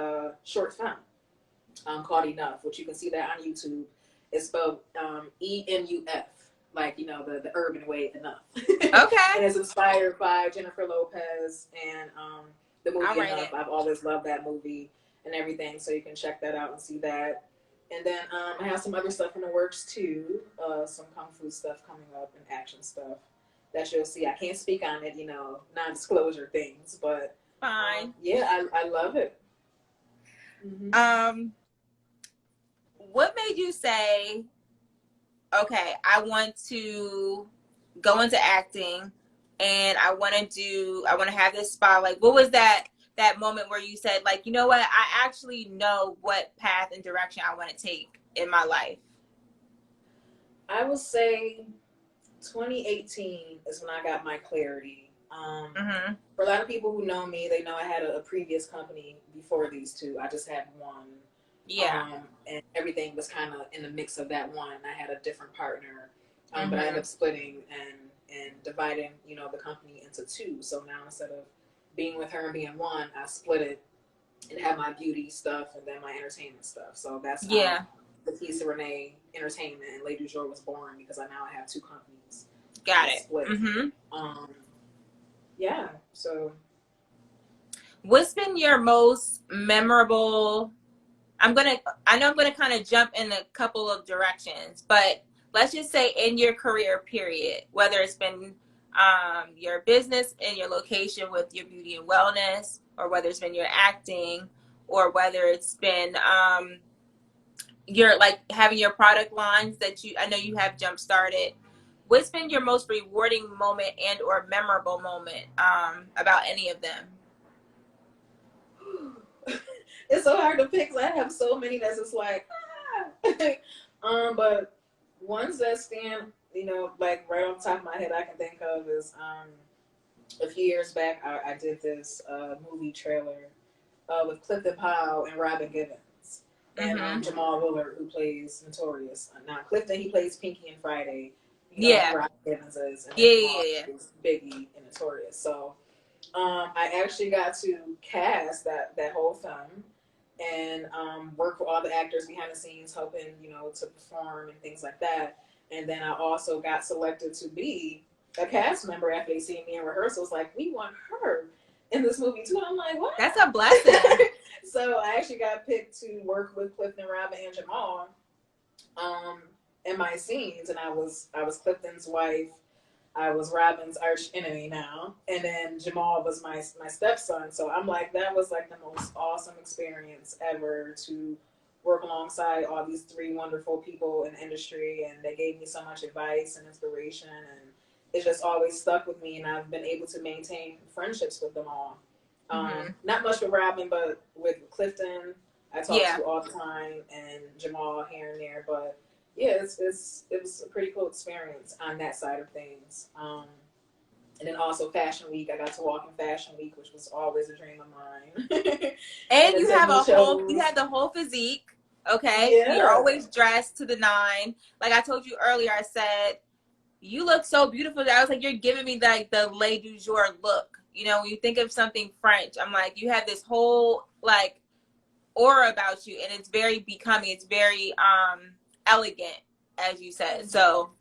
short film called Enough, which you can see that on YouTube. It's spelled ENUF, like, you know, the urban way, enough. Okay. And it's inspired by Jennifer Lopez and the movie Enough. It. I've always loved that movie and everything, so you can check that out and see that. And then I have some other stuff in the works too, some kung fu stuff coming up and action stuff that you'll see. I can't speak on it, you know, non-disclosure things, but Fine. yeah, I love it. Mm-hmm. What made you say, okay, I want to go into acting and I want to have this spotlight? What was that moment where you said, like, you know what, I actually know what path and direction I want to take in my life? I would say 2018 is when I got my clarity. For a lot of people who know me, they know I had a previous company before these two. I just had one. Yeah. And everything was kind of in the mix of that one. I had a different partner, but I ended up splitting and dividing, you know, the company into two. So now instead of being with her and being one, I split it and have my beauty stuff and then my entertainment stuff. So that's how the Lisa Renee Entertainment and Lady Jour was born, because I now have two companies. Got it. Split. Yeah. So, what's been your most memorable? I know I'm gonna kind of jump in a couple of directions, but let's just say in your career period, whether it's been your business and your location with your beauty and wellness, or whether it's been your acting, or whether it's been your like having your product lines that I know you have jump started. What's been your most rewarding moment and or memorable moment about any of them? it's so hard to pick because I have so many that's just like, but ones that stand, you know, like right on the top of my head I can think of is a few years back I did this movie trailer with Clifton Powell and Robin Givens and Jamal Willard, who plays Notorious. Now Clifton, he plays Pinky in Friday. You know who Robin Givens is, and Jamal is Biggie in Notorious. So I actually got to cast that whole film and work with all the actors behind the scenes, helping, you know, to perform and things like that. And then I also got selected to be a cast member after they see me in rehearsals. Like, we want her in this movie too. And I'm like, what? That's a blessing. So I actually got picked to work with Clifton, Robin, and Jamal in my scenes, and I was Clifton's wife. I was Robin's arch enemy now, and then Jamal was my stepson. So I'm like, that was like the most awesome experience ever to work alongside all these three wonderful people in the industry, and they gave me so much advice and inspiration, and it's just always stuck with me. And I've been able to maintain friendships with them all. Not much with Robin, but with Clifton, I talk to all the time, and Jamal here and there, but. Yeah, it was a pretty cool experience on that side of things. And then also Fashion Week, I got to walk in Fashion Week, which was always a dream of mine. And you have you had the whole physique, okay? Yeah. You're always dressed to the nine. Like I told you earlier, I said, you look so beautiful. I was like, you're giving me like the Lady Jour look. You know, when you think of something French, I'm like, you have this whole like aura about you, and it's very becoming. It's very elegant, as you said. So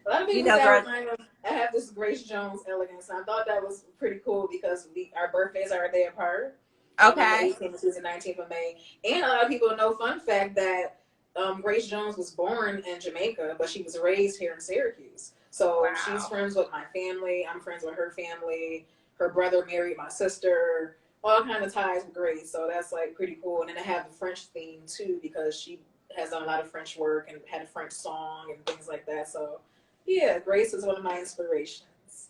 a lot of people say I have this Grace Jones elegance. And I thought that was pretty cool because our birthdays are a day apart. Okay. The 18th to the 19th of May. And a lot of people know, fun fact, that Grace Jones was born in Jamaica, but she was raised here in Syracuse. So she's friends with my family. I'm friends with her family. Her brother married my sister. All kind of ties with Grace. So that's like pretty cool. And then I have the French theme too, because she has done a lot of French work and had a French song and things like that. So, yeah, Grace is one of my inspirations.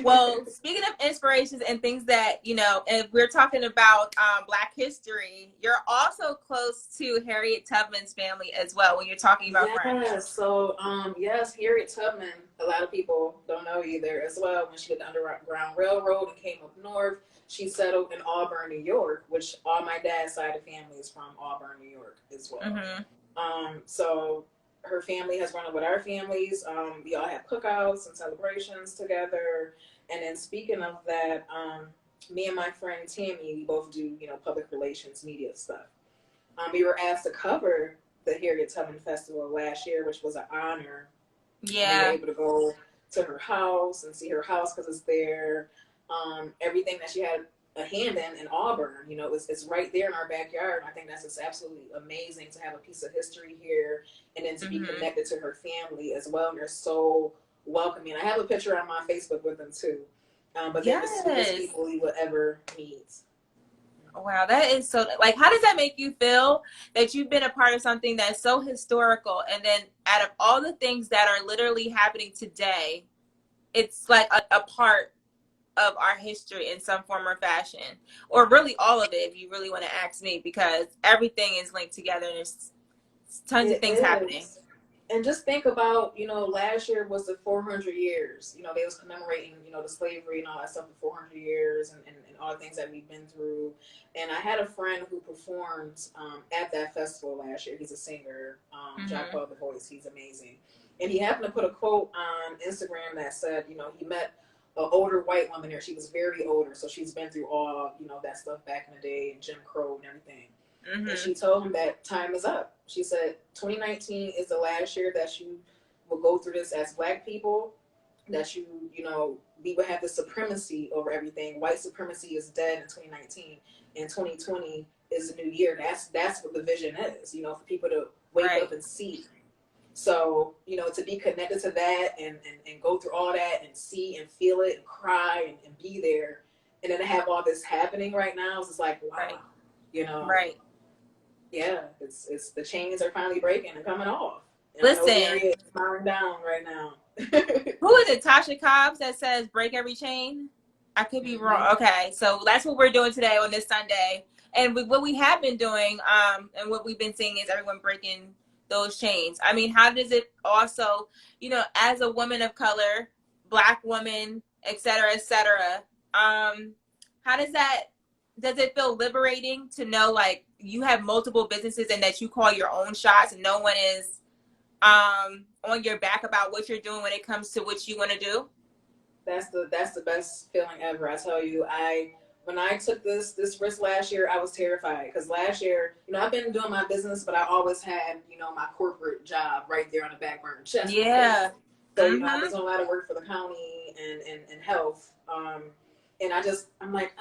Well, speaking of inspirations and things that, you know, if we're talking about Black history, you're also close to Harriet Tubman's family as well when you're talking about French. So, yes, Harriet Tubman, a lot of people don't know either as well. When she did the Underground Railroad and came up north, she settled in Auburn, New York, which all my dad's side of family is from Auburn, New York as well. So her family has run it with our families. We all have cookouts and celebrations together. And then speaking of that, me and my friend Tammy, we both do, you know, public relations, media stuff. We were asked to cover the Harriet Tubman Festival last year, which was an honor. Yeah. We were able to go to her house and see her house because it's there. Everything that she had a hand in Auburn, you know, it's right there in our backyard. I think that's just absolutely amazing to have a piece of history here, and then to be connected to her family as well. And they're so welcoming. I have a picture on my Facebook with them too. But they're the sweetest people you would ever meet. Wow, that is so, like, how does that make you feel that you've been a part of something that's so historical, and then out of all the things that are literally happening today, it's like a part of our history in some form or fashion, or really all of it if you really want to ask me, because everything is linked together and there's tons of things happening. And just think about, you know, last year was the 400 years, you know, they was commemorating, you know, the slavery and all that stuff, the 400 years and all the things that we've been through. And I had a friend who performed at that festival last year. He's a singer, Jack Paul the Voice. He's amazing. And he happened to put a quote on Instagram that said, you know, he met an older white woman there. She was very older, so she's been through all, you know, that stuff back in the day and Jim Crow and everything. Mm-hmm. And she told him that time is up. She said 2019 is the last year that you will go through this as Black people, that you know, we would have the supremacy over everything. White supremacy is dead in 2019, and 2020 is the new year. That's what the vision is, you know, for people to wake up and see. So, you know, to be connected to that and go through all that and see and feel it and cry and be there, and then to have all this happening right now, it's just like, wow, you know. Right. Yeah, it's the chains are finally breaking and coming off. And listen, I know the area is firing down right now. Who is it? Tasha Cobbs that says break every chain? I could be wrong. Okay, so that's what we're doing today on this Sunday. And what we have been doing, and what we've been seeing is everyone breaking those chains. I mean, how does it also, you know, as a woman of color, Black woman, et cetera, how does it feel liberating to know, like, you have multiple businesses and that you call your own shots and no one is on your back about what you're doing when it comes to what you want to do? That's the best feeling ever. I tell you, when I took this risk last year, I was terrified because last year, you know, I've been doing my business, but I always had, you know, my corporate job right there on the back burner. Just yeah. So, you know, I was doing a lot of work for the county and health. And I'm like,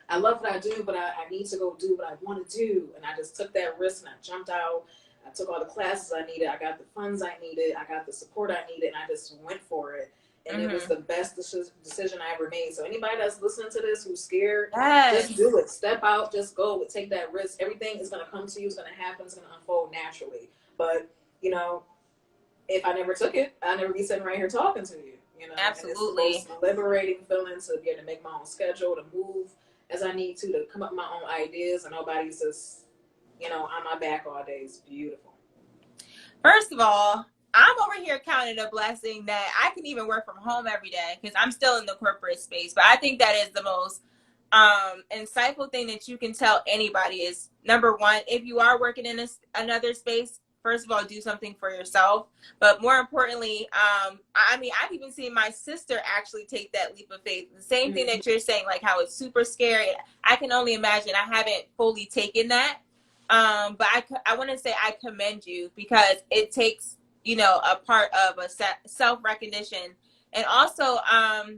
I love what I do, but I need to go do what I want to do. And I just took that risk and I jumped out. I took all the classes I needed. I got the funds I needed. I got the support I needed. And I just went for it. And it was the best decision I ever made. So anybody that's listening to this who's scared, just do it. Step out. Just go. Take that risk. Everything is going to come to you. It's going to happen. It's going to unfold naturally. But, you know, if I never took it, I'd never be sitting right here talking to you. You know, absolutely. And it's the most liberating feeling to be able to make my own schedule, to move as I need to come up with my own ideas, and nobody's just, you know, on my back all day. It's beautiful. First of all, I'm over here counting a blessing that I can even work from home every day because I'm still in the corporate space. But I think that is the most insightful thing that you can tell anybody is, number one, if you are working in another space, first of all, do something for yourself. But more importantly, I mean, I've even seen my sister actually take that leap of faith. The same thing that you're saying, like how it's super scary. I can only imagine. I haven't fully taken that. But I want to say I commend you because it takes, you know, a part of a self-recognition. And also, I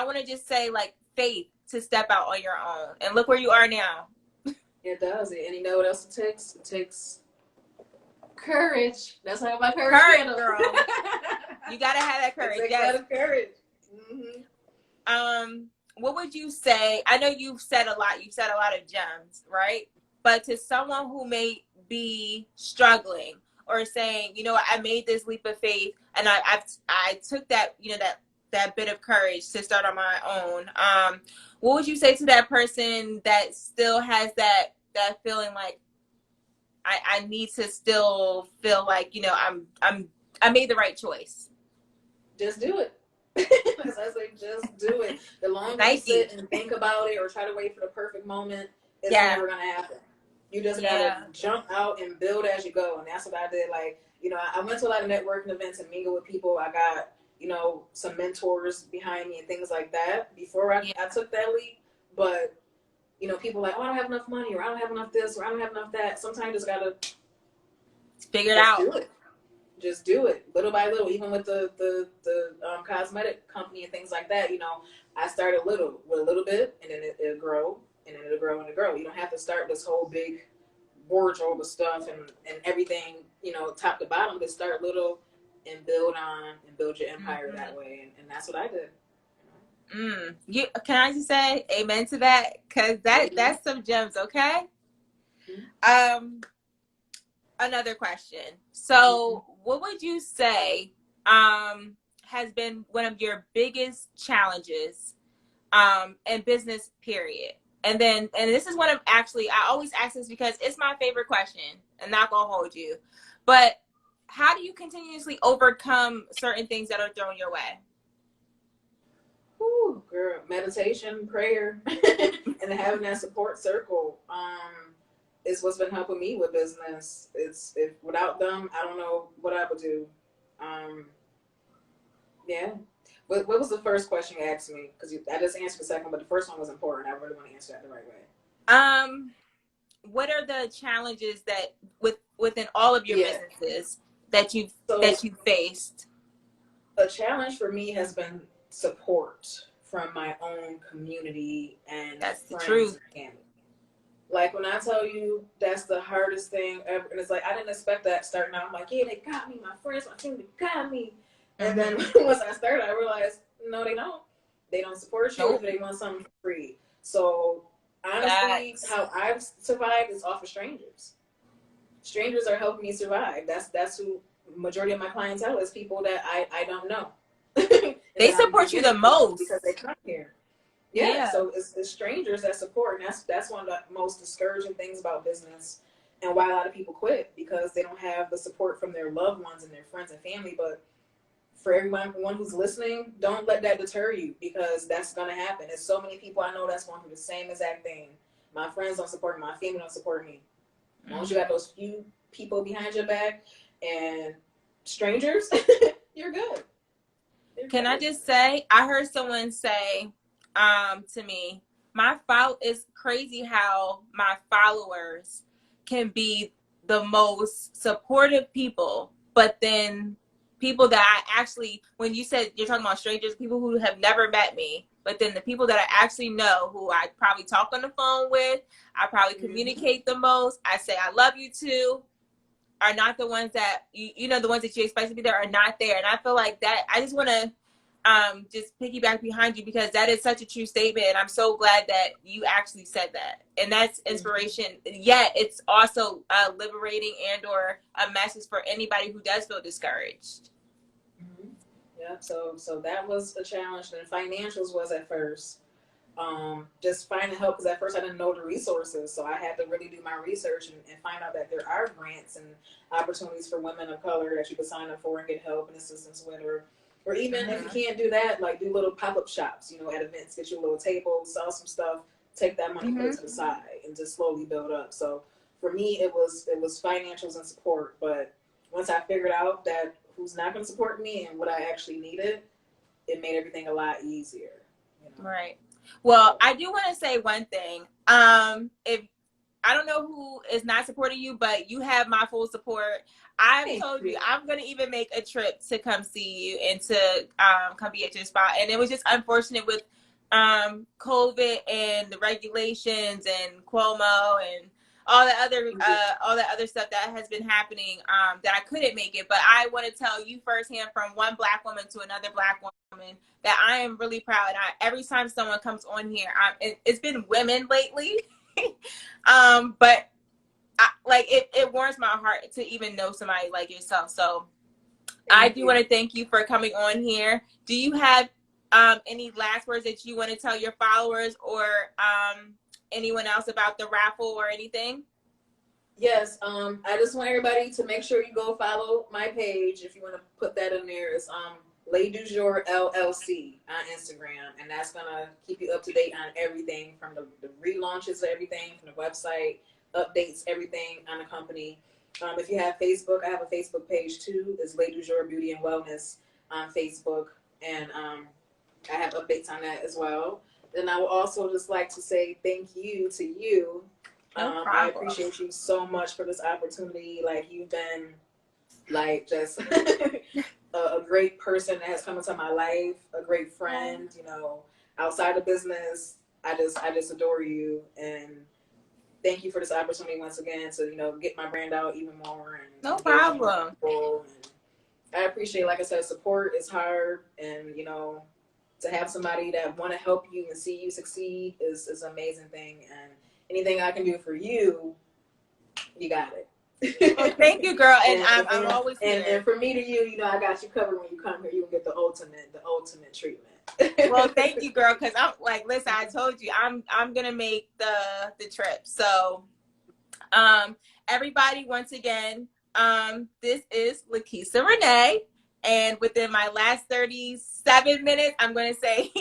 want to just say, like, faith to step out on your own. And look where you are now. It does. And you know what else it takes? It takes courage. That's how my courage girl. You gotta have that courage. It takes a lot of courage. What would you say? I know you've said a lot. You've said a lot of gems, right? But to someone who may be struggling or saying, you know, I made this leap of faith and I took that, you know, that bit of courage to start on my own. What would you say to that person that still has that feeling like, I need to still feel like, you know, I made the right choice? Just do it. As I say, just do it. The longer you sit and think about it or try to wait for the perfect moment, it's never gonna happen. You just gotta jump out and build as you go, and that's what I did. Like, you know, I went to a lot of networking events and mingle with people. I got, you know, some mentors behind me and things like that before I took that leap. But you know, people like, oh, I don't have enough money, or I don't have enough this, or I don't have enough that. Sometimes you just gotta figure it out. Do it. Just do it, little by little. Even with the cosmetic company and things like that, you know, I started with a little bit, and then it'll grow, and then it'll grow and it'll grow. You don't have to start this whole big wardrobe of stuff and everything, you know, top to bottom. Just start little and build on and build your empire that way, and that's what I did. Can I just say amen to that? Because that's some gems, okay? Another question. So what would you say has been one of your biggest challenges in business, period? And this is one of, actually, I always ask this because it's my favorite question. I'm not going to hold you. But how do you continuously overcome certain things that are thrown your way? Ooh, girl, meditation, prayer, and having that support circle is what's been helping me with business. If without them, I don't know what I would do. Yeah. What was the first question you asked me? Because I just answered the second, but the first one was important. I really want to answer that the right way. What are the challenges that within all of your businesses that you've faced? A challenge for me has been support from my own community and that's the friends truth. and family. Like when I tell you that's the hardest thing ever, and it's like I didn't expect that starting out. I'm like, yeah, they got me, my friends, my family got me. And then once I started, I realized, no, they don't. They don't support you if they want something for free. So honestly, how I've survived is off of strangers. Strangers are helping me survive. That's who majority of my clientele is, people that I don't know. They support you the most because they come here. Yeah. So it's strangers that support, and that's one of the most discouraging things about business, and why a lot of people quit, because they don't have the support from their loved ones and their friends and family. But for everyone who's listening, don't let that deter you, because that's gonna happen. There's so many people I know that's going through the same exact thing. My friends don't support me. My family don't support me. Once you got those few people behind your back and strangers, you're good. Can I just say, I heard someone say to me, it's crazy how my followers can be the most supportive people, but then people that I actually, when you said you're talking about strangers, people who have never met me, but then the people that I actually know, who I probably talk on the phone with, I probably communicate the most, I say I love you to, are not the ones that you know, the ones that you expect to be there are not there. And I feel like that I just want to just piggyback behind you, because that is such a true statement, and I'm so glad that you actually said that. And that's inspiration. Yet it's also liberating and or a message for anybody who does feel discouraged. Yeah, so that was a challenge. And financials was at first. Just finding help, because at first I didn't know the resources, so I had to really do my research and find out that there are grants and opportunities for women of color that you can sign up for and get help and assistance with, or even if you can't do that, like do little pop-up shops, you know, at events, get you a little table, sell some stuff, take that money, put it to the side, and just slowly build up. So for me, it was financials and support. But once I figured out that who's not going to support me and what I actually needed, it made everything a lot easier. You know? Right. Well, I do want to say one thing. If I don't know who is not supporting you, but you have my full support. I've told you I'm going to even make a trip to come see you and to come be at your spot. And it was just unfortunate with COVID and the regulations and Cuomo and all the other stuff that has been happening, that I couldn't make it. But I want to tell you firsthand, from one Black woman to another Black woman, that I am really proud. And every time someone comes on here, it's been women lately. But it warms my heart to even know somebody like yourself. So I do want to thank you for coming on here. Do you have any last words that you want to tell your followers or anyone else about the raffle or anything? Yes, I just want everybody to make sure you go follow my page. If you want to put that in there, it's Jour LLC on Instagram, and that's gonna keep you up to date on everything from the relaunches of everything, from the website updates, everything on the company. If you have Facebook, I have a Facebook page too. It's Jour Beauty and Wellness on Facebook, and I have updates on that as well. And I would also just like to say thank you to you. I appreciate you so much for this opportunity. Like, you've been like just a great person that has come into my life, a great friend, you know, outside of business. I just adore you, and thank you for this opportunity once again to, you know, get my brand out even more. And no problem. I appreciate, like I said, support is hard, and you know, to have somebody that want to help you and see you succeed is an amazing thing. And anything I can do for you, you got it. Well, thank you, girl. And I'm always here. And for me to you, you know, I got you covered. When you come here, you'll get the ultimate treatment. Well, thank you, girl. Because I'm like, listen, I told you, I'm gonna make the trip. So, everybody, once again, this is Lakeisha Renee, and within my last 37 minutes, I'm gonna say,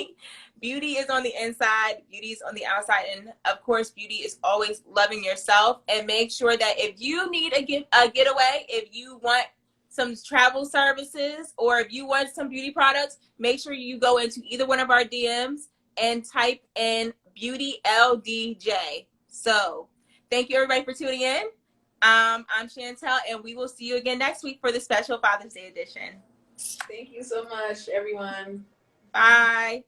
beauty is on the inside, beauty is on the outside, and of course, beauty is always loving yourself. And make sure that if you need a getaway, if you want some travel services, or if you want some beauty products, make sure you go into either one of our DMs and type in Beauty LDJ. So thank you everybody for tuning in. I'm Chantel, and we will see you again next week for the special Father's Day edition. Thank you so much, everyone. Bye.